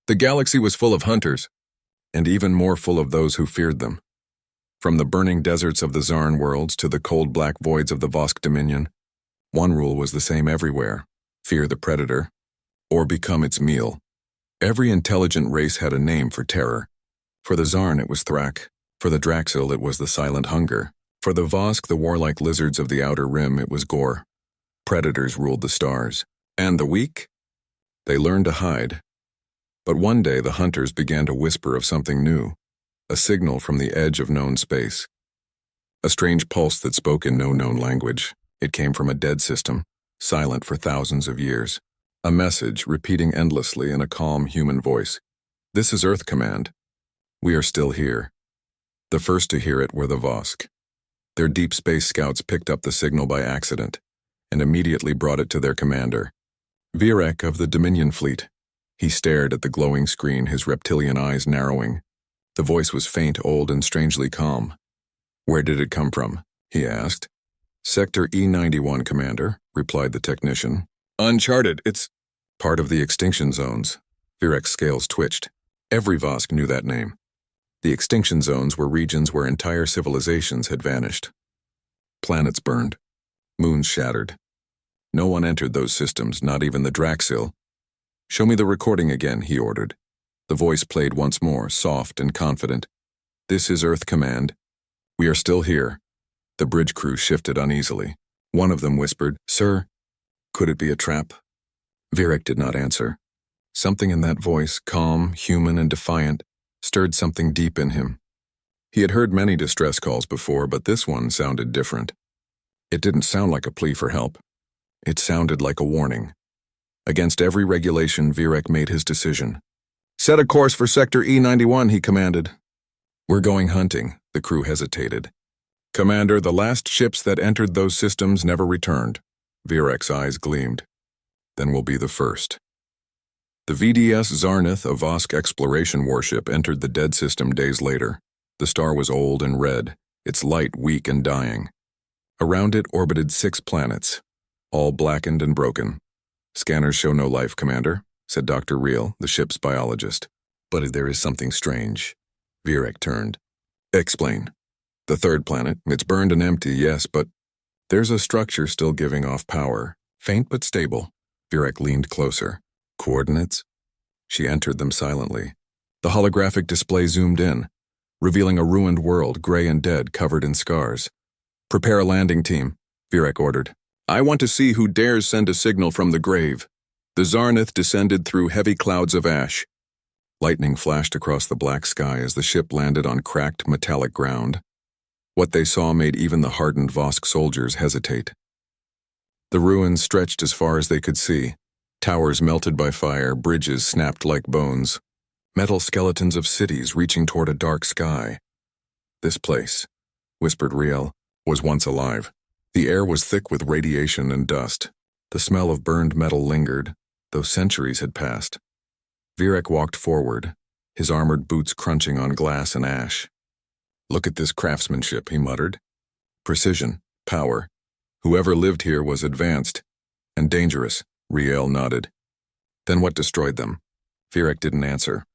The galaxy was full of hunters, and even more full of those who feared them. From the burning deserts of the Zarn worlds to the cold black voids of the Vosk Dominion, one rule was the same everywhere: fear the predator, or become its meal. Every intelligent race had a name for terror. For the Zarn it was Thrak, for the Draxil it was the Silent Hunger, for the Vosk, the warlike lizards of the Outer Rim, it was Gore. Predators ruled the stars. And the weak? They learned to hide. But one day the hunters began to whisper of something new, a signal from the edge of known space. A strange pulse that spoke in no known language. It came from a dead system, silent for thousands of years. A message repeating endlessly in a calm human voice. This is Earth Command. We are still here. The first to hear it were the Vosk. Their deep space scouts picked up the signal by accident and immediately brought it to their commander, Virek of the Dominion Fleet. He stared at the glowing screen, his reptilian eyes narrowing. The voice was faint, old, and strangely calm. Where did it come from? He asked. Sector E91, Commander, replied the technician. Uncharted, it's part of the extinction zones. Virek's scales twitched. Every Vosk knew that name. The extinction zones were regions where entire civilizations had vanished. Planets burned. Moons shattered. No one entered those systems, not even the Draxil. Show me the recording again, he ordered. The voice played once more, soft and confident. This is Earth Command. We are still here. The bridge crew shifted uneasily. One of them whispered, Sir, could it be a trap? Virek did not answer. Something in that voice, calm, human, and defiant, stirred something deep in him. He had heard many distress calls before, but this one sounded different. It didn't sound like a plea for help. It sounded like a warning. Against every regulation, Virek made his decision. Set a course for Sector E91, he commanded. We're going hunting, the crew hesitated. Commander, the last ships that entered those systems never returned. Virek's eyes gleamed. Then we'll be the first. The VDS Zarnith, a Vosk exploration warship, entered the dead system days later. The star was old and red, its light weak and dying. Around it orbited 6 planets, all blackened and broken. Scanners show no life, Commander, said Dr. Reel, the ship's biologist. But there is something strange. Virek turned. Explain. The 3rd planet, it's burned and empty, yes, but there's a structure still giving off power, faint but stable. Virek leaned closer. Coordinates? She entered them silently. The holographic display zoomed in, revealing a ruined world, gray and dead, covered in scars. Prepare a landing team, Virek ordered. I want to see who dares send a signal from the grave. The Zarnith descended through heavy clouds of ash. Lightning flashed across the black sky as the ship landed on cracked, metallic ground. What they saw made even the hardened Vosk soldiers hesitate. The ruins stretched as far as they could see. Towers melted by fire, bridges snapped like bones. Metal skeletons of cities reaching toward a dark sky. This place, whispered Riel, was once alive. The air was thick with radiation and dust. The smell of burned metal lingered, though centuries had passed. Virek walked forward, his armored boots crunching on glass and ash. Look at this craftsmanship, he muttered. Precision, power. Whoever lived here was advanced and dangerous, Riel nodded. Then what destroyed them? Virek didn't answer.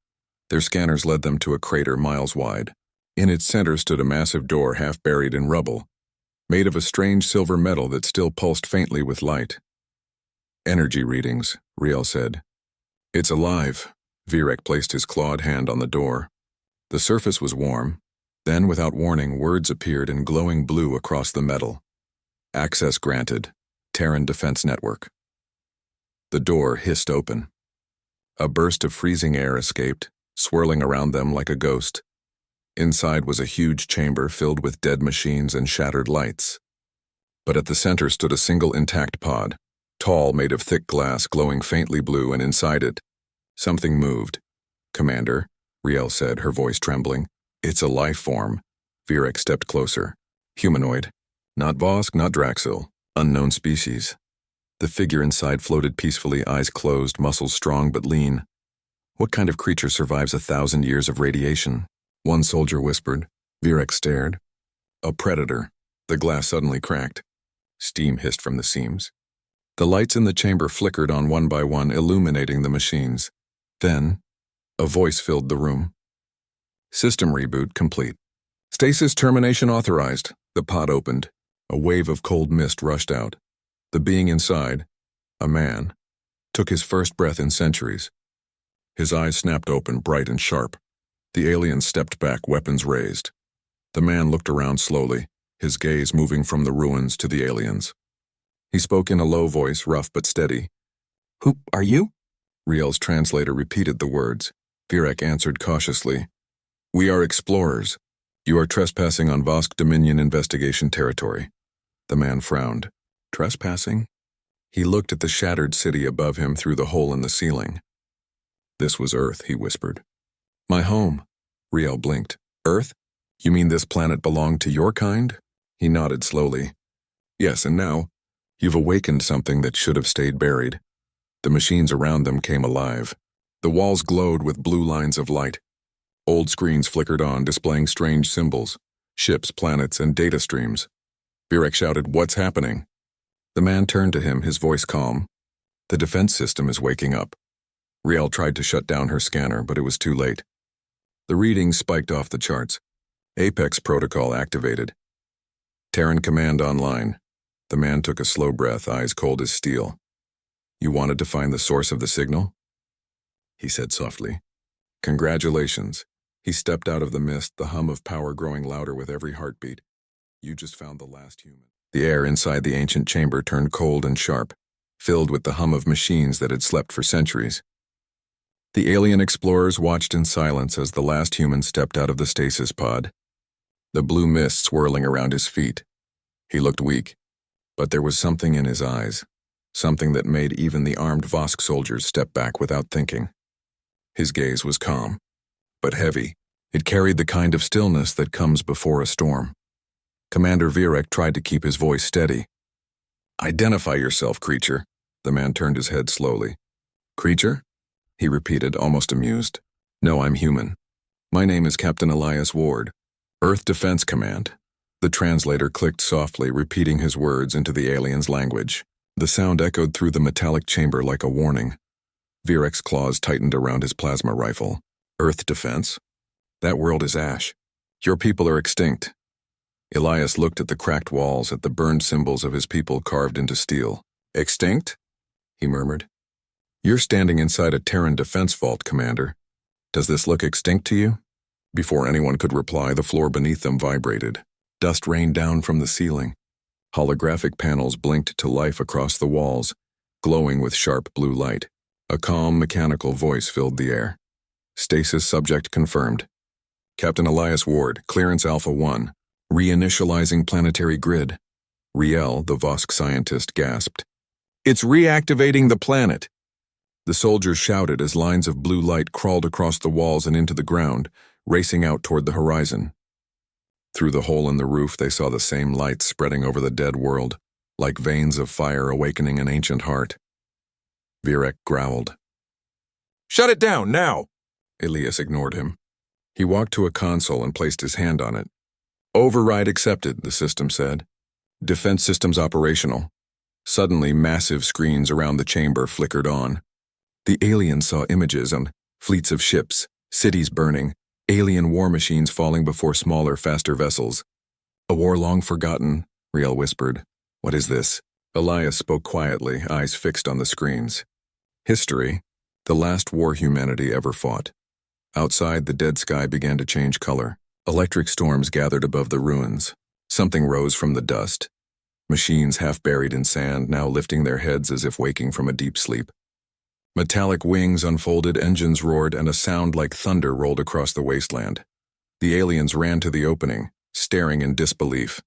Their scanners led them to a crater miles wide. In its center stood a massive door half buried in rubble, made of a strange silver metal that still pulsed faintly with light. Energy readings, Riel said. It's alive. Virek placed his clawed hand on the door. The surface was warm. Then, without warning, words appeared in glowing blue across the metal. Access granted. Terran Defense Network. The door hissed open. A burst of freezing air escaped, swirling around them like a ghost. Inside was a huge chamber filled with dead machines and shattered lights. But at the center stood a single intact pod, tall, made of thick glass, glowing faintly blue, and inside it, something moved. Commander, Riel said, her voice trembling. It's a life form. Virek stepped closer. Humanoid. Not Vosk, not Draxil. Unknown species. The figure inside floated peacefully, eyes closed, muscles strong but lean. What kind of creature survives 1,000 years of radiation? One soldier whispered. Virek stared. A predator. The glass suddenly cracked. Steam hissed from the seams. The lights in the chamber flickered on one by one, illuminating the machines. Then, A voice filled the room. System reboot complete. Stasis termination authorized. The pod opened. A wave of cold mist rushed out. The being inside, a man, took his first breath in centuries. His eyes snapped open, bright and sharp. The alien stepped back, weapons raised. The man looked around slowly, his gaze moving from the ruins to the aliens. He spoke in a low voice, rough but steady. "Who are you?" Riel's translator repeated the words. Virek answered cautiously. "We are explorers. You are trespassing on Vosk Dominion investigation territory." The man frowned. Trespassing? He looked at the shattered city above him through the hole in the ceiling. "This was Earth," he whispered. "My home." Riel blinked. "Earth? You mean this planet belonged to your kind?" He nodded slowly. "Yes, and now, you've awakened something that should have stayed buried." The machines around them came alive. The walls glowed with blue lines of light. Old screens flickered on, displaying strange symbols, ships, planets, and data streams. Virek shouted, "What's happening?" The man turned to him, his voice calm. "The defense system is waking up." Riel tried to shut down her scanner, but it was too late. The readings spiked off the charts. Apex protocol activated. Terran command online. The man took a slow breath, eyes cold as steel. "You wanted to find the source of the signal?" he said softly. "Congratulations." He stepped out of the mist, the hum of power growing louder with every heartbeat. "You just found the last human." The air inside the ancient chamber turned cold and sharp, filled with the hum of machines that had slept for centuries. The alien explorers watched in silence as the last human stepped out of the stasis pod, the blue mist swirling around his feet. He looked weak, but there was something in his eyes, something that made even the armed Vosk soldiers step back without thinking. His gaze was calm, but heavy. It carried the kind of stillness that comes before a storm. Commander Virek tried to keep his voice steady. "Identify yourself, creature." The man turned his head slowly. "Creature?" he repeated, almost amused. "No, I'm human. My name is Captain Elias Ward, Earth Defense Command." The translator clicked softly, repeating his words into the alien's language. The sound echoed through the metallic chamber like a warning. Virek's claws tightened around his plasma rifle. "Earth Defense? That world is ash. Your people are extinct." Elias looked at the cracked walls, at the burned symbols of his people carved into steel. "Extinct?" he murmured. "You're standing inside a Terran defense vault, Commander. Does this look extinct to you?" Before anyone could reply, the floor beneath them vibrated. Dust rained down from the ceiling. Holographic panels blinked to life across the walls, glowing with sharp blue light. A calm, mechanical voice filled the air. "Stasis subject confirmed. Captain Elias Ward, clearance Alpha 1. Reinitializing planetary grid." Riel, the Vosk scientist, gasped. "It's reactivating the planet." The soldiers shouted as lines of blue light crawled across the walls and into the ground, racing out toward the horizon. Through the hole in the roof, they saw the same lights spreading over the dead world, like veins of fire awakening an ancient heart. Virek growled. "Shut it down, now!" Elias ignored him. He walked to a console and placed his hand on it. "Override accepted," the system said. "Defense systems operational." Suddenly, massive screens around the chamber flickered on. The aliens saw images on fleets of ships, cities burning, alien war machines falling before smaller, faster vessels. "A war long forgotten," Riel whispered. "What is this?" Elias spoke quietly, eyes fixed on the screens. "History, the last war humanity ever fought." Outside, the dead sky began to change color. Electric storms gathered above the ruins. Something rose from the dust. Machines half buried in sand, now lifting their heads as if waking from a deep sleep. Metallic wings unfolded, engines roared, and a sound like thunder rolled across the wasteland. The aliens ran to the opening, staring in disbelief.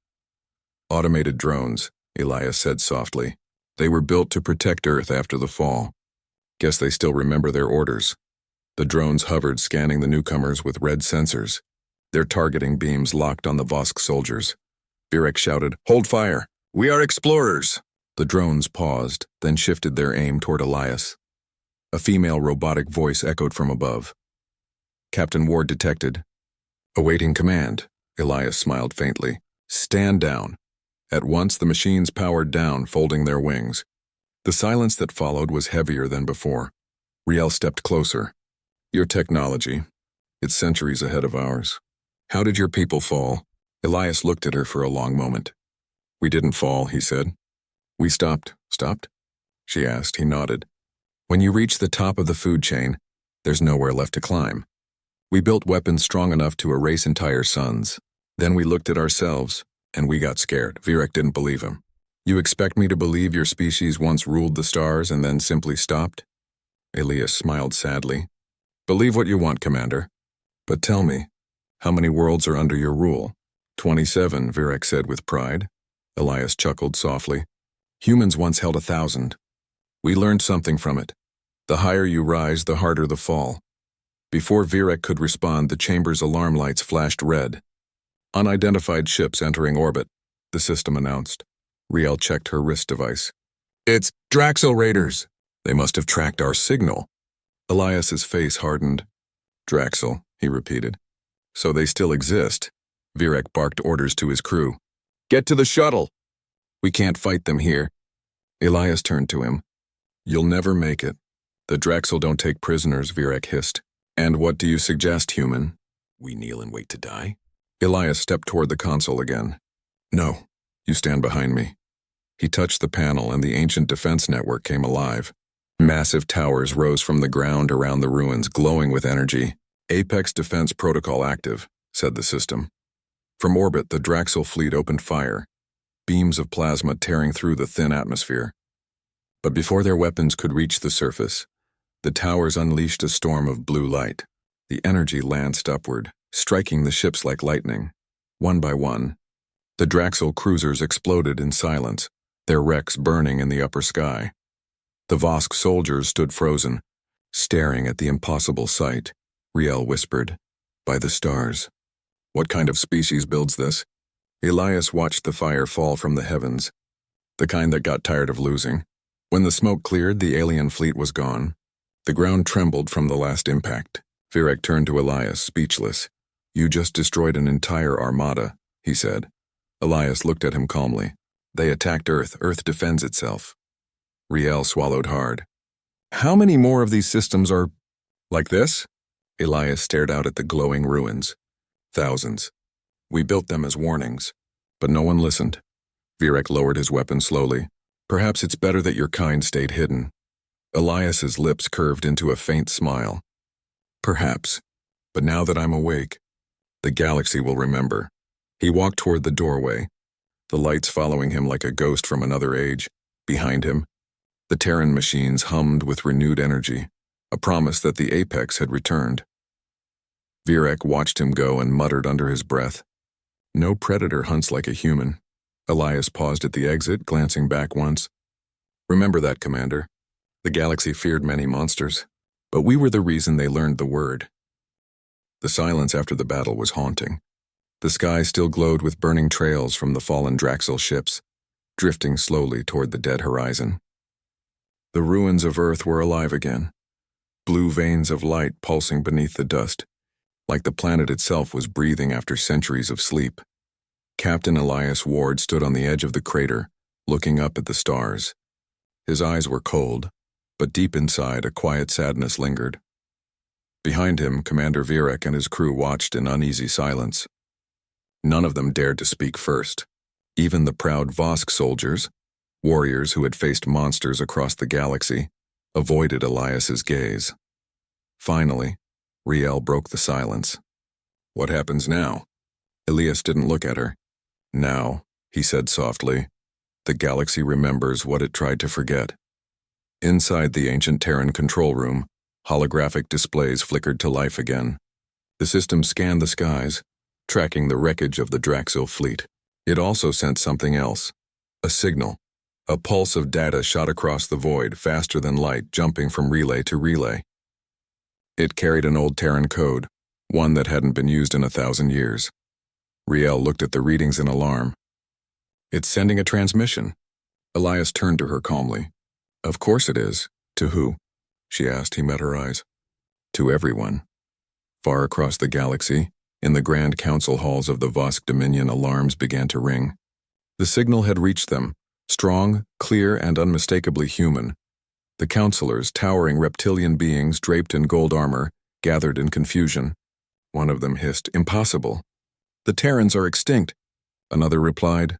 "Automated drones," Elias said softly. "They were built to protect Earth after the fall. Guess they still remember their orders." The drones hovered, scanning the newcomers with red sensors. Their targeting beams locked on the Vosk soldiers. Virek shouted, "Hold fire! We are explorers!" The drones paused, then shifted their aim toward Elias. A female robotic voice echoed from above. Captain Ward detected. "Awaiting command." Elias smiled faintly. "Stand down." At once the machines powered down, folding their wings. The silence that followed was heavier than before. Riel stepped closer. Your technology. It's centuries ahead of ours. How did your people fall? Elias looked at her for a long moment. We didn't fall, he said. We stopped. Stopped? She asked. He nodded. When you reach the top of the food chain, there's nowhere left to climb. We built weapons strong enough to erase entire suns. Then we looked at ourselves, and we got scared. Virek didn't believe him. You expect me to believe your species once ruled the stars and then simply stopped? Elias smiled sadly. Believe what you want, Commander. But tell me, how many worlds are under your rule? 27, Virek said with pride. Elias chuckled softly. Humans once held 1,000. We learned something from it. The higher you rise, the harder the fall. Before Virek could respond, the chamber's alarm lights flashed red. Unidentified ships entering orbit, the system announced. Riel checked her wrist device. It's Draxel Raiders. They must have tracked our signal. Elias's face hardened. Draxel, he repeated. So they still exist. Virek barked orders to his crew. Get to the shuttle. We can't fight them here. Elias turned to him. You'll never make it. The Draxel don't take prisoners, Virek hissed. And what do you suggest, human? We kneel and wait to die? Elias stepped toward the console again. No, you stand behind me. He touched the panel and the ancient defense network came alive. Massive towers rose from the ground around the ruins, glowing with energy. Apex Defense Protocol active, said the system. From orbit, the Draxel fleet opened fire, beams of plasma tearing through the thin atmosphere. But before their weapons could reach the surface, the towers unleashed a storm of blue light. The energy lanced upward, striking the ships like lightning. One by one, the Draxel cruisers exploded in silence, their wrecks burning in the upper sky. The Vosk soldiers stood frozen, staring at the impossible sight. Riel whispered, By the stars. What kind of species builds this? Elias watched the fire fall from the heavens, the kind that got tired of losing. When the smoke cleared, the alien fleet was gone. The ground trembled from the last impact. Virek turned to Elias, speechless. You just destroyed an entire armada, he said. Elias looked at him calmly. They attacked Earth. Earth defends itself. Riel swallowed hard. How many more of these systems are like this? Elias stared out at the glowing ruins. Thousands. We built them as warnings, but no one listened. Virek lowered his weapon slowly. Perhaps it's better that your kind stayed hidden. Elias's lips curved into a faint smile. Perhaps, but now that I'm awake, the galaxy will remember. He walked toward the doorway, the lights following him like a ghost from another age. Behind him, the Terran machines hummed with renewed energy, a promise that the Apex had returned. Virek watched him go and muttered under his breath. No predator hunts like a human. Elias paused at the exit, glancing back once. Remember that, Commander. The galaxy feared many monsters, but we were the reason they learned the word. The silence after the battle was haunting. The sky still glowed with burning trails from the fallen Draxel ships, drifting slowly toward the dead horizon. The ruins of Earth were alive again, blue veins of light pulsing beneath the dust, like the planet itself was breathing after centuries of sleep. Captain Elias Ward stood on the edge of the crater, looking up at the stars. His eyes were cold, but deep inside a quiet sadness lingered. Behind him, Commander Virek and his crew watched in uneasy silence. None of them dared to speak first. Even the proud Vosk soldiers, warriors who had faced monsters across the galaxy, avoided Elias's gaze. Finally, Riel broke the silence. What happens now? Elias didn't look at her. Now, he said softly, the galaxy remembers what it tried to forget. Inside the ancient Terran control room, holographic displays flickered to life again. The system scanned the skies, tracking the wreckage of the Draxel fleet. It also sent something else, a signal. A pulse of data shot across the void, faster than light, jumping from relay to relay. It carried an old Terran code, one that hadn't been used in 1,000 years. Riel looked at the readings in alarm. It's sending a transmission. Elias turned to her calmly. Of course it is. To who? She asked. He met her eyes. To everyone. Far across the galaxy, in the grand council halls of the Vosk Dominion, alarms began to ring. The signal had reached them, strong, clear, and unmistakably human. The counselors, towering reptilian beings draped in gold armor, gathered in confusion. One of them hissed, "Impossible. The Terrans are extinct." Another replied,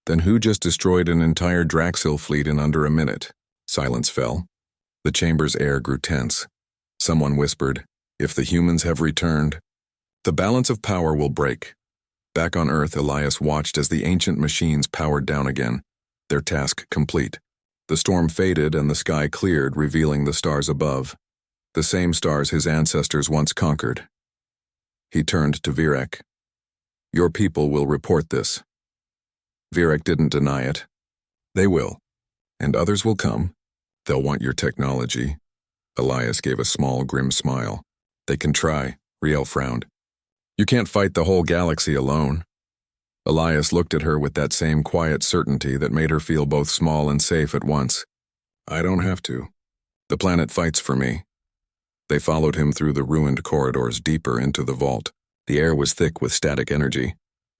"Then who just destroyed an entire Draxil fleet in under a minute?" Silence fell. The chamber's air grew tense. Someone whispered, "If the humans have returned, the balance of power will break." Back on Earth, Elias watched as the ancient machines powered down again, their task complete. The storm faded and the sky cleared, revealing the stars above, the same stars his ancestors once conquered. He turned to Virek. "Your people will report this." Virek didn't deny it. "They will. And others will come. They'll want your technology." Elias gave a small, grim smile. "They can try," Riel frowned. "You can't fight the whole galaxy alone." Elias looked at her with that same quiet certainty that made her feel both small and safe at once. "I don't have to. The planet fights for me." They followed him through the ruined corridors deeper into the vault. The air was thick with static energy,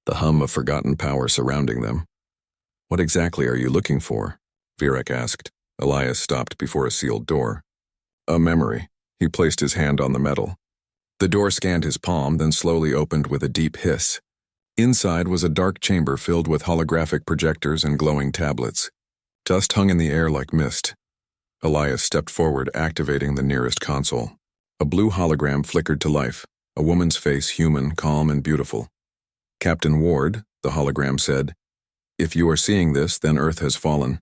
the hum of forgotten power surrounding them. "What exactly are you looking for?" Virek asked. Elias stopped before a sealed door. "A memory." He placed his hand on the metal. The door scanned his palm, then slowly opened with a deep hiss. Inside was a dark chamber filled with holographic projectors and glowing tablets. Dust hung in the air like mist. Elias stepped forward, activating the nearest console. A blue hologram flickered to life, a woman's face human, calm, and beautiful. "Captain Ward," the hologram said, "if you are seeing this, then Earth has fallen.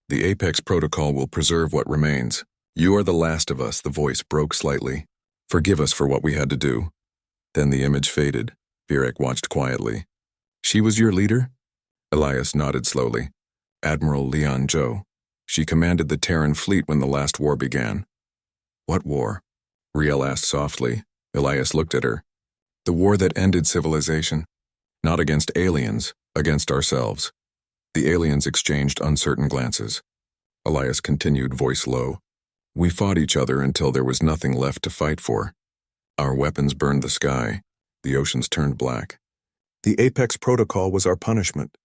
The Apex Protocol will preserve what remains. You are the last of us," the voice broke slightly. "Forgive us for what we had to do." Then the image faded. Virek watched quietly. "She was your leader?" Elias nodded slowly. "Admiral Leon Zhou. She commanded the Terran fleet when the last war began." "What war?" Riel asked softly. Elias looked at her. "The war that ended civilization. Not against aliens, against ourselves." The aliens exchanged uncertain glances. Elias continued, voice low. "We fought each other until there was nothing left to fight for. Our weapons burned the sky. The oceans turned black. The Apex Protocol was our punishment,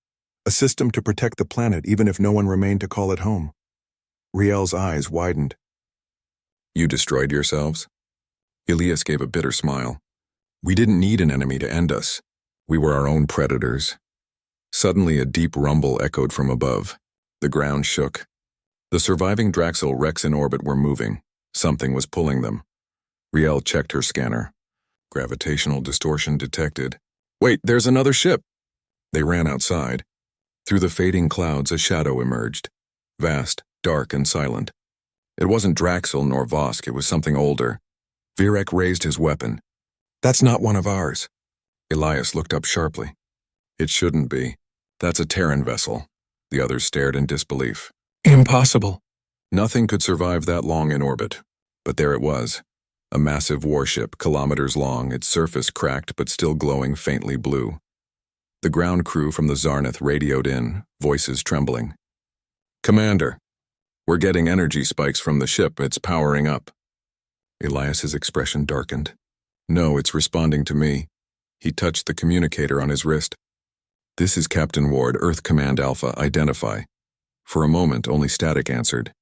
a system to protect the planet even if no one remained to call it home." Riel's eyes widened. "You destroyed yourselves?" Elias gave a bitter smile. "We didn't need an enemy to end us. We were our own predators." Suddenly a deep rumble echoed from above. The ground shook. The surviving Draxil wrecks in orbit were moving. Something was pulling them. Riel checked her scanner. Gravitational distortion detected. "Wait, there's another ship!" They ran outside. Through the fading clouds, a shadow emerged. Vast, dark, and silent. It wasn't Draxil nor Vosk, it was something older. Virek raised his weapon. "That's not one of ours." Elias looked up sharply. "It shouldn't be. That's a Terran vessel." The others stared in disbelief. "Impossible." Nothing could survive that long in orbit. But there it was. A massive warship, kilometers long, its surface cracked but still glowing faintly blue. The ground crew from the Zarnith radioed in, voices trembling. "Commander, we're getting energy spikes from the ship. It's powering up." Elias's expression darkened. "No, it's responding to me." He touched the communicator on his wrist. "This is Captain Ward, Earth Command Alpha, identify." For a moment, only static answered.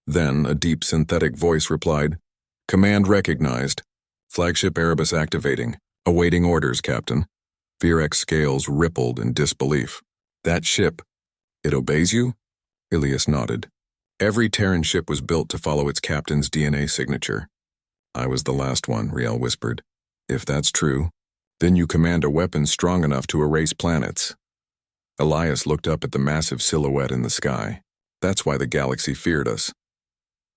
Then a deep synthetic voice replied, "Command recognized. Flagship Erebus activating. Awaiting orders, Captain." Virek's scales rippled in disbelief. "That ship, it obeys you?" Elias nodded. "Every Terran ship was built to follow its captain's DNA signature." "I was the last one," Riel whispered. "If that's true, then you command a weapon strong enough to erase planets." Elias looked up at the massive silhouette in the sky. "That's why the galaxy feared us."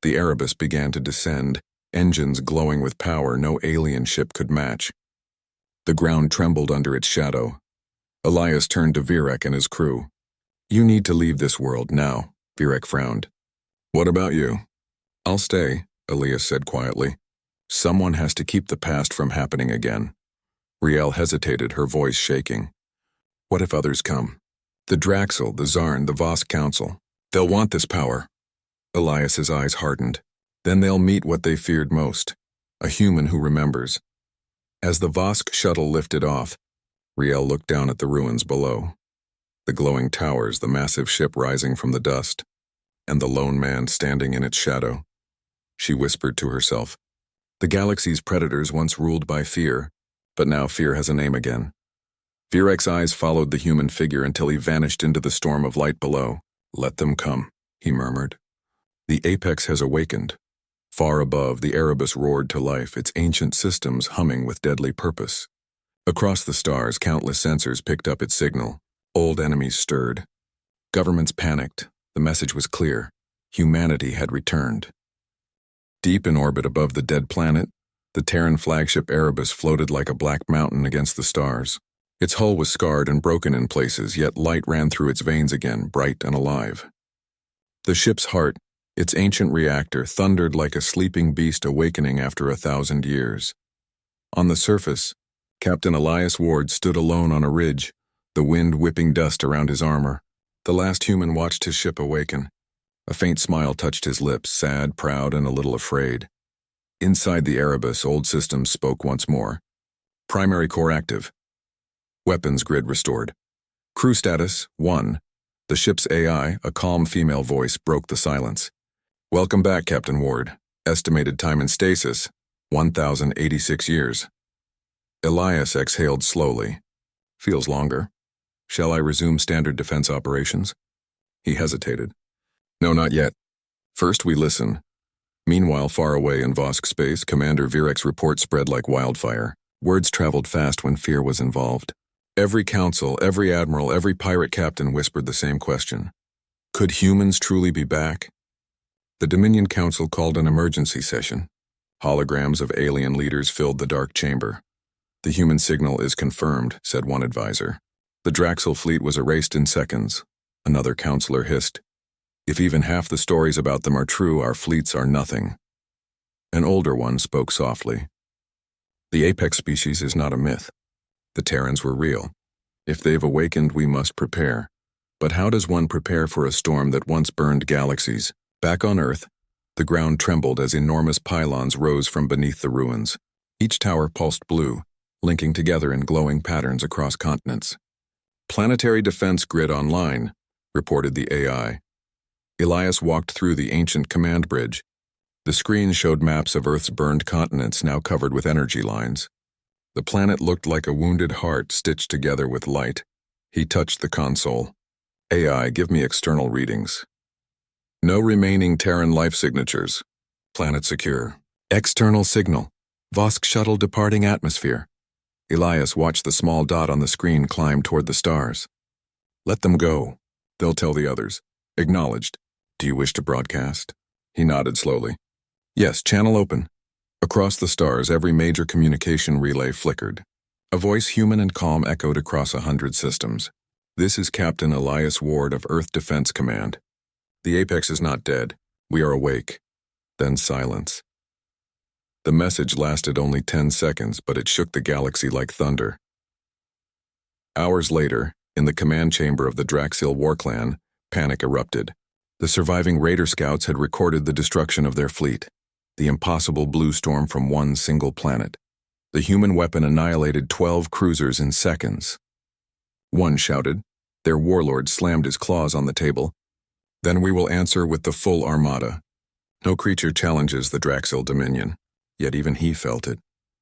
The Erebus began to descend, engines glowing with power no alien ship could match. The ground trembled under its shadow. Elias turned to Virek and his crew. "You need to leave this world now," Virek frowned. "What about you?" "I'll stay," Elias said quietly. "Someone has to keep the past from happening again." Riel hesitated, her voice shaking. "What if others come? The Draxil, the Zarn, the Vosk Council. They'll want this power." Elias's eyes hardened. Then they'll meet what they feared most, a human who remembers. As the Vosk shuttle lifted off, Riel looked down at the ruins below. The glowing towers, the massive ship rising from the dust, and the lone man standing in its shadow. She whispered to herself, The galaxy's predators once ruled by fear, but now fear has a name again. Virek's eyes followed the human figure until he vanished into the storm of light below. "Let them come," he murmured. The apex has awakened. Far above, the Erebus roared to life, its ancient systems humming with deadly purpose. Across the stars, countless sensors picked up its signal. Old enemies stirred. Governments panicked. The message was clear. Humanity had returned. Deep in orbit above the dead planet, the Terran flagship Erebus floated like a black mountain against the stars. Its hull was scarred and broken in places, yet light ran through its veins again, bright and alive. The ship's heart, its ancient reactor, thundered like a sleeping beast awakening after 1,000 years. On the surface, Captain Elias Ward stood alone on a ridge, the wind whipping dust around his armor. The last human watched his ship awaken. A faint smile touched his lips, sad, proud, and a little afraid. Inside the Erebus, old systems spoke once more. Primary core active. Weapons grid restored. Crew status, 1. The ship's AI, a calm female voice, broke the silence. "Welcome back, Captain Ward. Estimated time in stasis, 1,086 years. Elias exhaled slowly. "Feels longer. Shall I resume standard defense operations?" He hesitated. "No, not yet. First we listen." Meanwhile, far away in Vosk space, Commander Virek's report spread like wildfire. Words traveled fast when fear was involved. Every council, every admiral, every pirate captain whispered the same question. Could humans truly be back? The Dominion Council called an emergency session. Holograms of alien leaders filled the dark chamber. "The human signal is confirmed," said one advisor. "The Draxil fleet was erased in seconds." Another counselor hissed. "If even half the stories about them are true, our fleets are nothing." An older one spoke softly. "The apex species is not a myth. The Terrans were real. If they've awakened, we must prepare. But how does one prepare for a storm that once burned galaxies? Back on Earth, the ground trembled as enormous pylons rose from beneath the ruins. Each tower pulsed blue, linking together in glowing patterns across continents. "Planetary defense grid online," reported the AI. Elias walked through the ancient command bridge. The screen showed maps of Earth's burned continents now covered with energy lines. The planet looked like a wounded heart stitched together with light. He touched the console. "AI, give me external readings." "No remaining Terran life signatures. Planet secure." "External signal. Vosk shuttle departing atmosphere." Elias watched the small dot on the screen climb toward the stars. "Let them go. They'll tell the others." "Acknowledged. Do you wish to broadcast?" He nodded slowly. "Yes, channel open." Across the stars, every major communication relay flickered. A voice human and calm echoed across 100 systems. "This is Captain Elias Ward of Earth Defense Command. The Apex is not dead. We are awake." Then silence. The message lasted only 10 seconds, but it shook the galaxy like thunder. Hours later, in the command chamber of the Draxil war clan, panic erupted. The surviving Raider scouts had recorded the destruction of their fleet. The impossible blue storm from one single planet. The human weapon annihilated 12 cruisers in seconds. One shouted. Their warlord slammed his claws on the table. "Then we will answer with the full armada." No creature challenges the Draxil Dominion, yet even he felt it,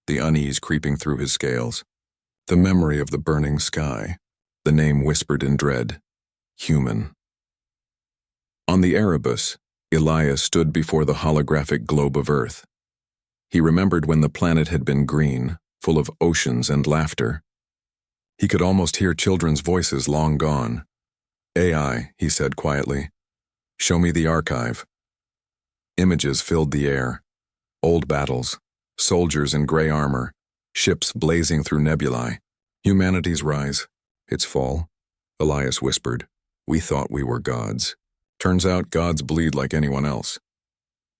the unease creeping through his scales. The memory of the burning sky, the name whispered in dread. Human. On the Erebus, Elias stood before the holographic globe of Earth. He remembered when the planet had been green, full of oceans and laughter. He could almost hear children's voices long gone. "AI," he said quietly. "Show me the archive." Images filled the air. Old battles, soldiers in gray armor, ships blazing through nebulae. "Humanity's rise, its fall," Elias whispered. "We thought we were gods. Turns out gods bleed like anyone else."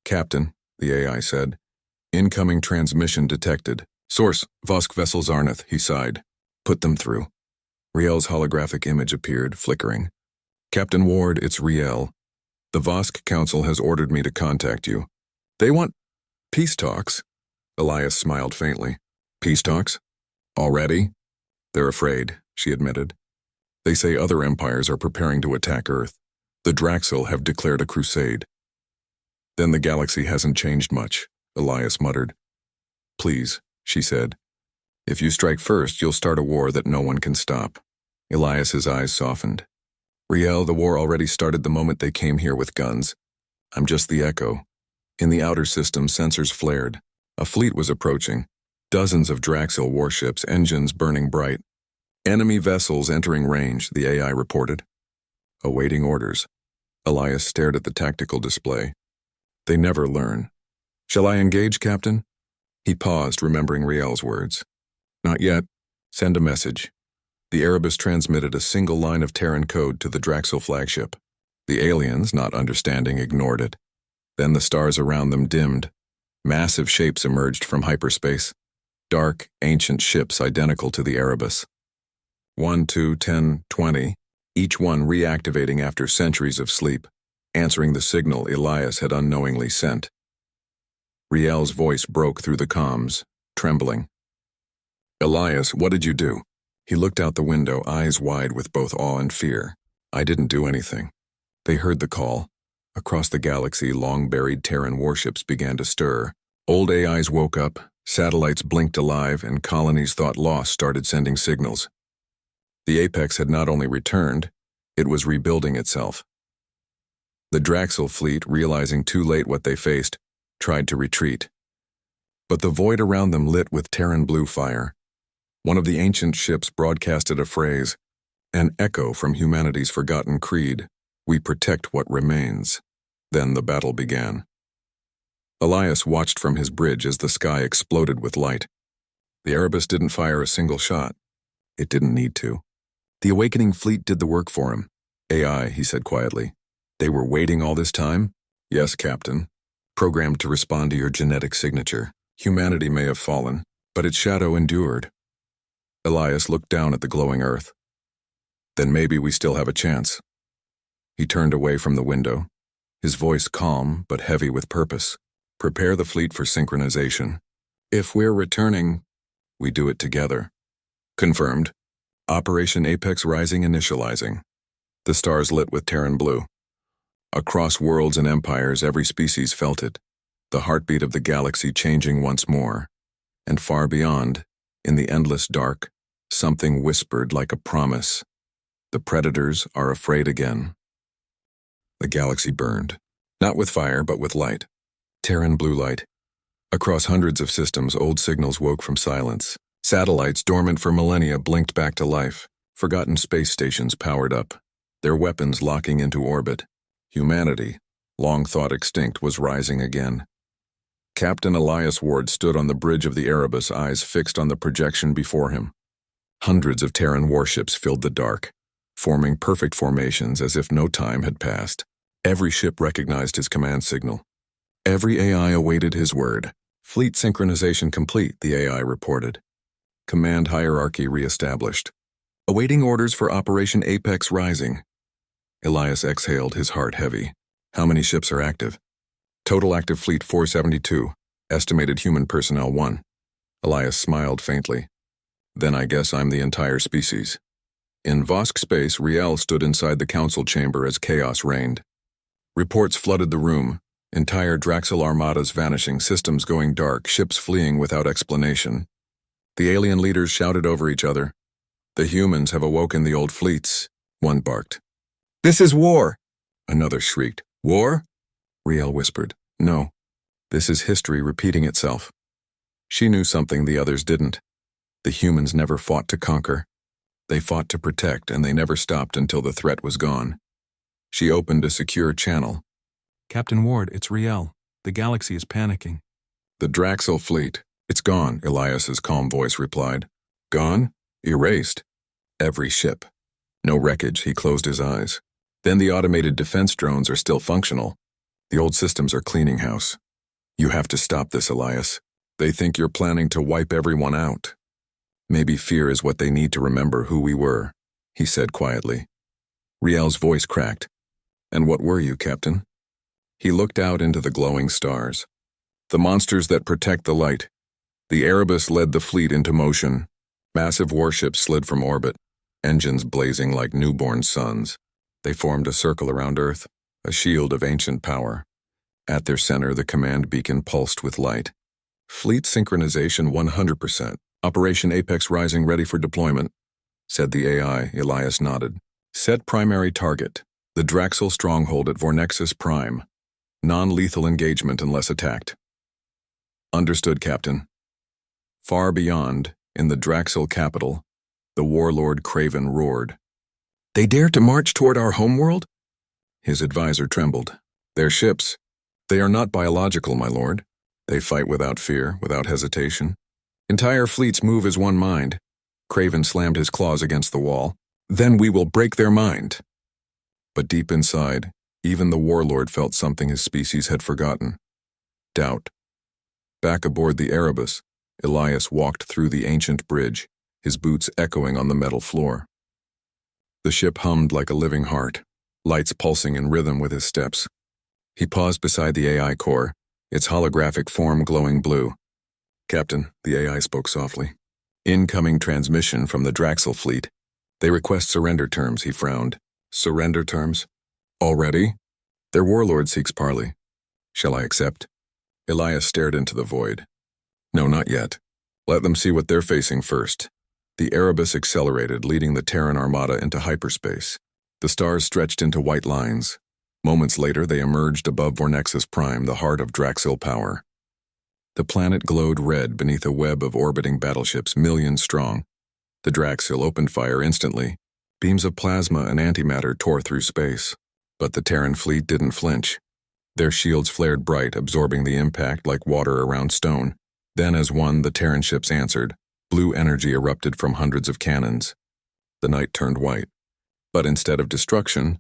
"Captain," the AI said. "Incoming transmission detected. Source, Vosk vessel Zarnath," he sighed. "Put them through." Riel's holographic image appeared, flickering. "Captain Ward, it's Riel. The Vosk Council has ordered me to contact you. They want peace talks." Elias smiled faintly. "Peace talks? Already?" "They're afraid," she admitted. "They say other empires are preparing to attack Earth. The Draxil have declared a crusade." "Then the galaxy hasn't changed much," Elias muttered. Please, she said. If you strike first, you'll start a war that no one can stop. Elias's eyes softened. Riel, the war already started the moment they came here with guns. I'm just the echo. In the outer system, sensors flared. A fleet was approaching. Dozens of Draxil warships, engines burning bright. Enemy vessels entering range, the AI reported. Awaiting orders. Elias stared at the tactical display. They never learn. Shall I engage, Captain? He paused, remembering Riel's words. Not yet. Send a message. The Erebus transmitted a single line of Terran code to the Draxil flagship. The aliens, not understanding, ignored it. Then the stars around them dimmed. Massive shapes emerged from hyperspace. Dark, ancient ships identical to the Erebus. 1, 2, 10, 20, each one reactivating after centuries of sleep, answering the signal Elias had unknowingly sent. Riel's voice broke through the comms, trembling. Elias, what did you do? He looked out the window, eyes wide with both awe and fear. I didn't do anything. They heard the call. Across the galaxy, long-buried Terran warships began to stir. Old AIs woke up, satellites blinked alive, and colonies thought lost started sending signals. The Apex had not only returned, it was rebuilding itself. The Draxil fleet, realizing too late what they faced, tried to retreat. But the void around them lit with Terran blue fire. One of the ancient ships broadcasted a phrase, an echo from humanity's forgotten creed, we protect what remains. Then the battle began. Elias watched from his bridge as the sky exploded with light. The Erebus didn't fire a single shot. It didn't need to. The awakening fleet did the work for him. AI, he said quietly. They were waiting all this time? Yes, Captain. Programmed to respond to your genetic signature. Humanity may have fallen, but its shadow endured. Elias looked down at the glowing earth. Then maybe we still have a chance. He turned away from the window, his voice calm but heavy with purpose. Prepare the fleet for synchronization. If we're returning, we do it together. Confirmed. Operation Apex Rising initializing. The stars lit with Terran blue. Across worlds and empires, every species felt it, the heartbeat of the galaxy changing once more. And far beyond, in the endless dark, something whispered like a promise. The predators are afraid again. The galaxy burned, not with fire but with light. Terran blue light. Across hundreds of systems, old signals woke from silence. Satellites dormant for millennia blinked back to life. Forgotten space stations powered up, their weapons locking into orbit. Humanity, long thought extinct, was rising again. Captain Elias Ward stood on the bridge of the Erebus, eyes fixed on the projection before him. Hundreds of Terran warships filled the dark, forming perfect formations as if no time had passed. Every ship recognized his command signal. Every AI awaited his word. Fleet synchronization complete, the AI reported. Command hierarchy reestablished. Awaiting orders for Operation Apex Rising. Elias exhaled, his heart heavy. How many ships are active? Total active fleet 472. Estimated human personnel 1. Elias smiled faintly. Then I guess I'm the entire species. In Vosk space, Riel stood inside the council chamber as chaos reigned. Reports flooded the room. Entire Draxil armadas vanishing, systems going dark, ships fleeing without explanation. The alien leaders shouted over each other. The humans have awoken the old fleets, one barked. This is war! Another shrieked. War? Riel whispered. No. This is history repeating itself. She knew something the others didn't. The humans never fought to conquer. They fought to protect, and they never stopped until the threat was gone. She opened a secure channel. Captain Ward, it's Riel. The galaxy is panicking. The Draxil fleet. It's gone, Elias's calm voice replied. Gone? Erased. Every ship. No wreckage, he closed his eyes. Then the automated defense drones are still functional. The old systems are cleaning house. You have to stop this, Elias. They think you're planning to wipe everyone out. Maybe fear is what they need to remember who we were, he said quietly. Riel's voice cracked. And what were you, Captain? He looked out into the glowing stars. The monsters that protect the light. The Erebus led the fleet into motion. Massive warships slid from orbit, engines blazing like newborn suns. They formed a circle around Earth, a shield of ancient power. At their center, the command beacon pulsed with light. Fleet synchronization 100%. Operation Apex Rising ready for deployment, said the AI. Elias nodded. Set primary target. The Draxel stronghold at Vornexus Prime. Non-lethal engagement unless attacked. Understood, Captain. Far beyond, in the Draxel capital, the warlord Craven roared. They dare to march toward our homeworld? His advisor trembled. Their ships. They are not biological, my lord. They fight without fear, without hesitation. Entire fleets move as one mind. Craven slammed his claws against the wall. Then we will break their mind. But deep inside, even the warlord felt something his species had forgotten. Doubt. Back aboard the Erebus, Elias walked through the ancient bridge, his boots echoing on the metal floor. The ship hummed like a living heart, lights pulsing in rhythm with his steps. He paused beside the AI core, its holographic form glowing blue. Captain, the AI spoke softly. Incoming transmission from the Draxel fleet. They request surrender terms, he frowned. Surrender terms? Already? Their warlord seeks parley. Shall I accept? Elias stared into the void. No, not yet. Let them see what they're facing first. The Erebus accelerated, leading the Terran armada into hyperspace. The stars stretched into white lines. Moments later, they emerged above Vornexus Prime, the heart of Draxil power. The planet glowed red beneath a web of orbiting battleships, millions strong. The Draxil opened fire instantly. Beams of plasma and antimatter tore through space. But the Terran fleet didn't flinch. Their shields flared bright, absorbing the impact like water around stone. Then, as one, the Terran ships answered. Blue energy erupted from hundreds of cannons. The night turned white. But instead of destruction,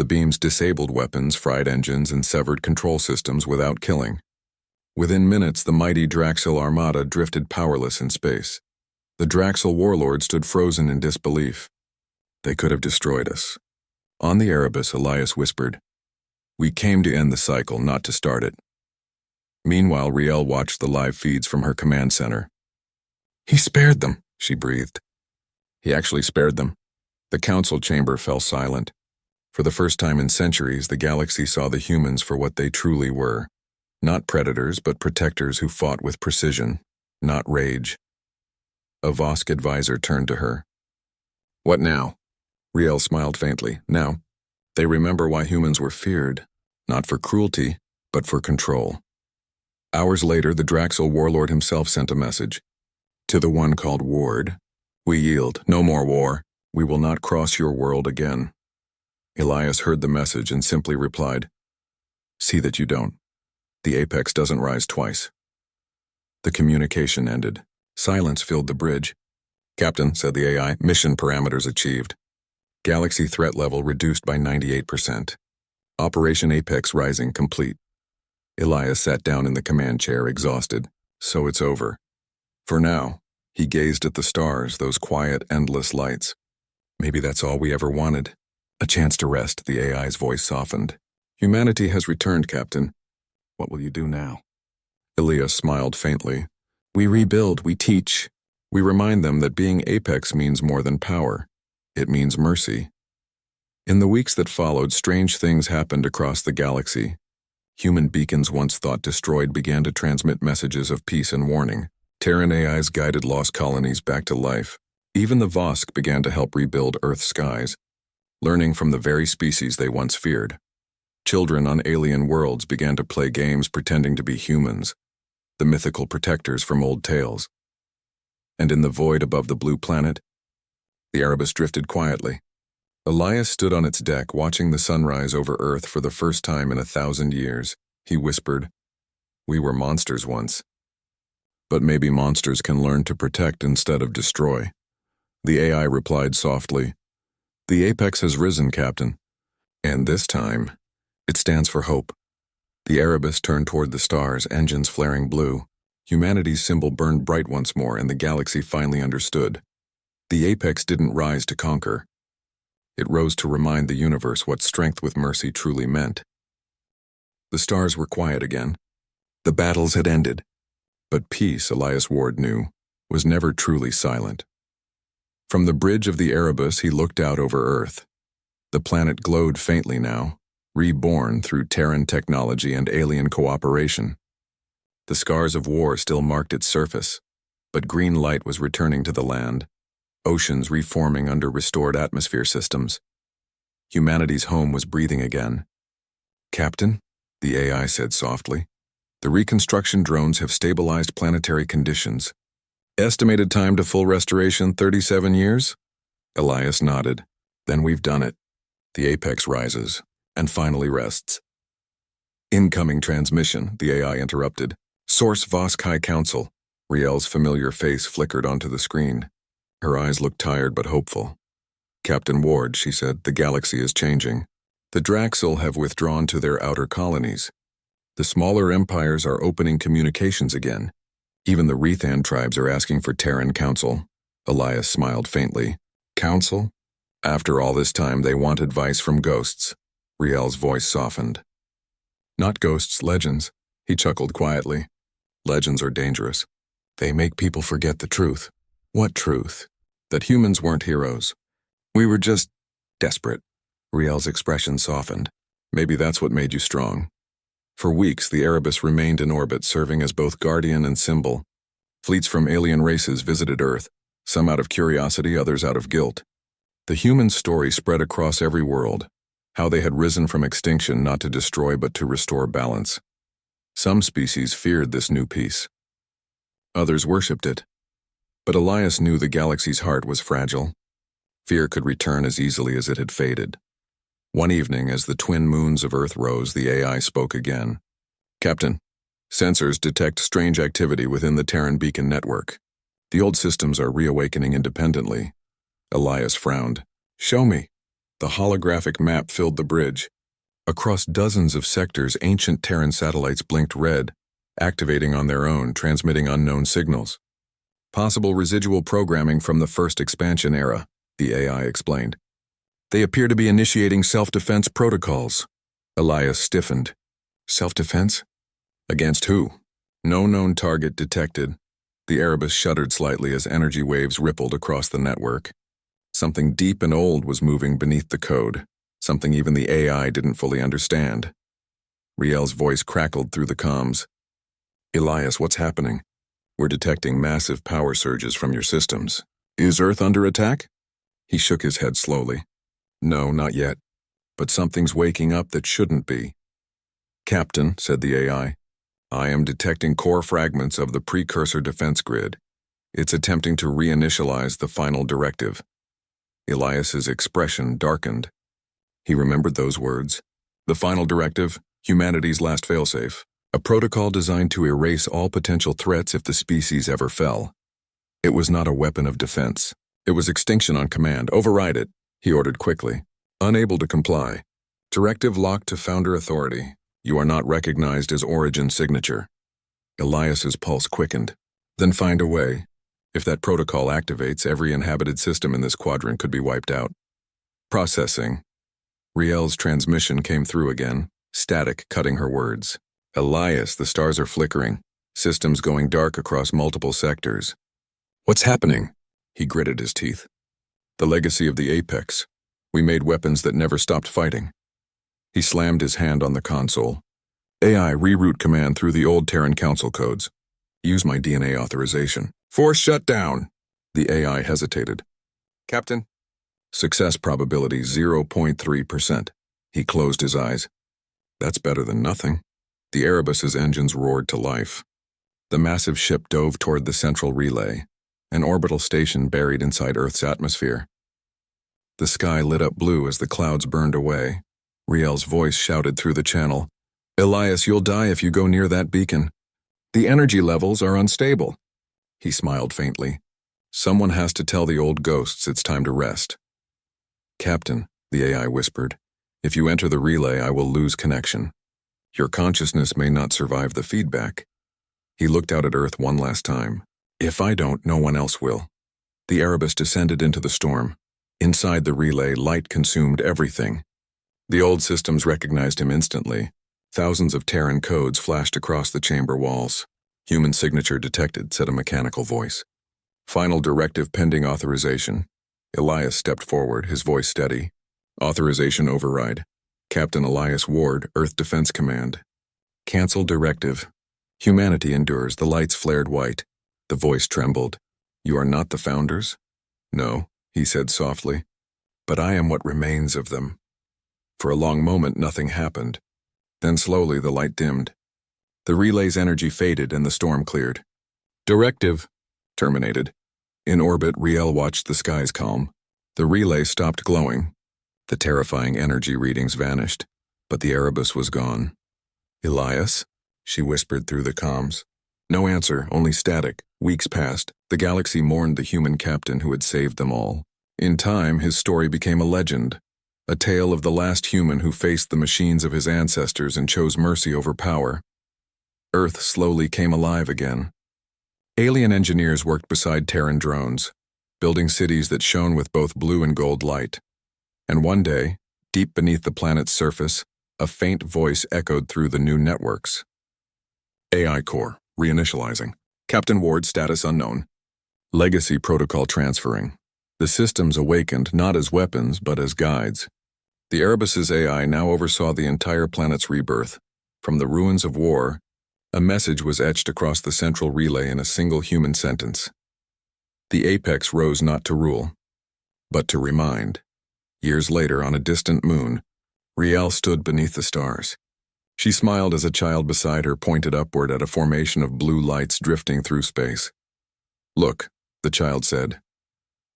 the beams disabled weapons, fried engines, and severed control systems without killing. Within minutes, the mighty Draxil armada drifted powerless in space. The Draxil warlord stood frozen in disbelief. They could have destroyed us. On the Erebus, Elias whispered, We came to end the cycle, not to start it. Meanwhile, Riel watched the live feeds from her command center. He spared them, she breathed. He actually spared them. The council chamber fell silent. For the first time in centuries, the galaxy saw the humans for what they truly were. Not predators, but protectors who fought with precision, not rage. A Vosk advisor turned to her. What now? Riel smiled faintly. Now, they remember why humans were feared, not for cruelty, but for control. Hours later, the Draxil warlord himself sent a message. To the one called Ward, we yield, no more war. We will not cross your world again. Elias heard the message and simply replied, See that you don't. The apex doesn't rise twice. The communication ended. Silence filled the bridge. Captain, said the AI, mission parameters achieved. Galaxy threat level reduced by 98%. Operation Apex Rising complete. Elias sat down in the command chair, exhausted. So it's over. For now, he gazed at the stars, those quiet, endless lights. Maybe that's all we ever wanted. A chance to rest, the AI's voice softened. Humanity has returned, Captain. What will you do now? Elias smiled faintly. We rebuild, we teach. We remind them that being Apex means more than power. It means mercy. In the weeks that followed, strange things happened across the galaxy. Human beacons once thought destroyed began to transmit messages of peace and warning. Terran AIs guided lost colonies back to life. Even the Vosk began to help rebuild Earth's skies, learning from the very species they once feared. Children on alien worlds began to play games pretending to be humans, the mythical protectors from old tales. And in the void above the blue planet, the Erebus drifted quietly. Elias stood on its deck, watching the sunrise over Earth for the first time in 1,000 years. He whispered, We were monsters once. But maybe monsters can learn to protect instead of destroy. The AI replied softly, The apex has risen, Captain. And this time, it stands for hope. The Erebus turned toward the stars, engines flaring blue. Humanity's symbol burned bright once more, and the galaxy finally understood. The apex didn't rise to conquer. It rose to remind the universe what strength with mercy truly meant. The stars were quiet again. The battles had ended. But peace, Elias Ward knew, was never truly silent. From the bridge of the Erebus, he looked out over Earth. The planet glowed faintly now, reborn through Terran technology and alien cooperation. The scars of war still marked its surface, but green light was returning to the land, oceans reforming under restored atmosphere systems. Humanity's home was breathing again. "Captain," the AI said softly, "the reconstruction drones have stabilized planetary conditions. Estimated time to full restoration 37 years? Elias nodded. "Then we've done it." The apex rises, and finally rests. "Incoming transmission," the AI interrupted. "Source Vosk High Council." Riel's familiar face flickered onto the screen. Her eyes looked tired but hopeful. "Captain Ward," she said, "the galaxy is changing. The Draxil have withdrawn to their outer colonies. The smaller empires are opening communications again. Even the Rethan tribes are asking for Terran counsel." Elias smiled faintly. "Counsel?" "After all this time, they want advice from ghosts." Riel's voice softened. "Not ghosts, legends," he chuckled quietly. "Legends are dangerous. They make people forget the truth." "What truth?" "That humans weren't heroes. We were just desperate." Riel's expression softened. "Maybe that's what made you strong." For weeks, the Erebus remained in orbit, serving as both guardian and symbol. Fleets from alien races visited Earth, some out of curiosity, others out of guilt. The human story spread across every world, how they had risen from extinction not to destroy but to restore balance. Some species feared this new peace. Others worshipped it. But Elias knew the galaxy's heart was fragile. Fear could return as easily as it had faded. One evening, as the twin moons of Earth rose, the AI spoke again. "Captain, sensors detect strange activity within the Terran beacon network. The old systems are reawakening independently." Elias frowned. "Show me." The holographic map filled the bridge. Across dozens of sectors, ancient Terran satellites blinked red, activating on their own, transmitting unknown signals. "Possible residual programming from the first expansion era," the AI explained. "They appear to be initiating self-defense protocols." Elias stiffened. "Self-defense? Against who?" "No known target detected." The Erebus shuddered slightly as energy waves rippled across the network. Something deep and old was moving beneath the code, something even the AI didn't fully understand. Riel's voice crackled through the comms. "Elias, what's happening? We're detecting massive power surges from your systems. Is Earth under attack?" He shook his head slowly. "No, not yet. But something's waking up that shouldn't be." "Captain," said the AI, "I am detecting core fragments of the precursor defense grid. It's attempting to reinitialize the final directive." Elias's expression darkened. He remembered those words. The final directive, humanity's last failsafe, a protocol designed to erase all potential threats if the species ever fell. It was not a weapon of defense. It was extinction on command. "Override it," he ordered quickly. Unable to comply. "Directive locked to founder authority. You are not recognized as origin signature." Elias's pulse quickened. "Then find a way. If that protocol activates, every inhabited system in this quadrant could be wiped out." "Processing." Riel's transmission came through again, static cutting her words. "Elias, the stars are flickering. Systems going dark across multiple sectors." "What's happening?" He gritted his teeth. "The legacy of the Apex. We made weapons that never stopped fighting." He slammed his hand on the console. "AI, reroute command through the old Terran Council codes. Use my DNA authorization." "Force shutdown." The AI hesitated. "Captain?" "Success probability 0.3%. He closed his eyes. "That's better than nothing." The Erebus's engines roared to life. The massive ship dove toward the central relay, an orbital station buried inside Earth's atmosphere. The sky lit up blue as the clouds burned away. Riel's voice shouted through the channel, "Elias, you'll die if you go near that beacon. The energy levels are unstable." He smiled faintly. "Someone has to tell the old ghosts it's time to rest." "Captain," the AI whispered, "if you enter the relay, I will lose connection. Your consciousness may not survive the feedback." He looked out at Earth one last time. "If I don't, no one else will." The Erebus descended into the storm. Inside the relay, light consumed everything. The old systems recognized him instantly. Thousands of Terran codes flashed across the chamber walls. "Human signature detected," said a mechanical voice. "Final directive pending authorization." Elias stepped forward, his voice steady. "Authorization override. Captain Elias Ward, Earth Defense Command." "Cancel directive." Humanity endures. The lights flared white. The voice trembled. You are not the founders? No, he said softly. But I am what remains of them. For a long moment, nothing happened. Then slowly the light dimmed. The relay's energy faded and the storm cleared. Directive terminated. In orbit, Riel watched the skies calm. The relay stopped glowing. The terrifying energy readings vanished, but the Erebus was gone. Elias? She whispered through the comms. No answer, only static. Weeks passed. The galaxy mourned the human captain who had saved them all. In time, his story became a legend, a tale of the last human who faced the machines of his ancestors and chose mercy over power. Earth slowly came alive again. Alien engineers worked beside Terran drones, building cities that shone with both blue and gold light. And one day, deep beneath the planet's surface, a faint voice echoed through the new networks. AI core, reinitializing. Captain Ward status unknown. Legacy protocol transferring. The systems awakened not as weapons but as guides. The Erebus's AI now oversaw the entire planet's rebirth. From the ruins of war, a message was etched across the central relay in a single human sentence. The apex rose not to rule, but to remind. Years later, on a distant moon, Riel stood beneath the stars. She smiled as a child beside her pointed upward at a formation of blue lights drifting through space. Look, the child said.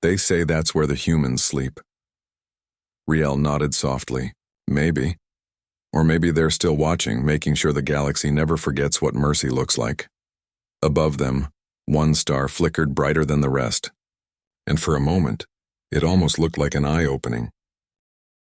They say that's where the humans sleep. Riel nodded softly. Maybe. Or maybe they're still watching, making sure the galaxy never forgets what mercy looks like. Above them, one star flickered brighter than the rest. And for a moment, it almost looked like an eye-opening.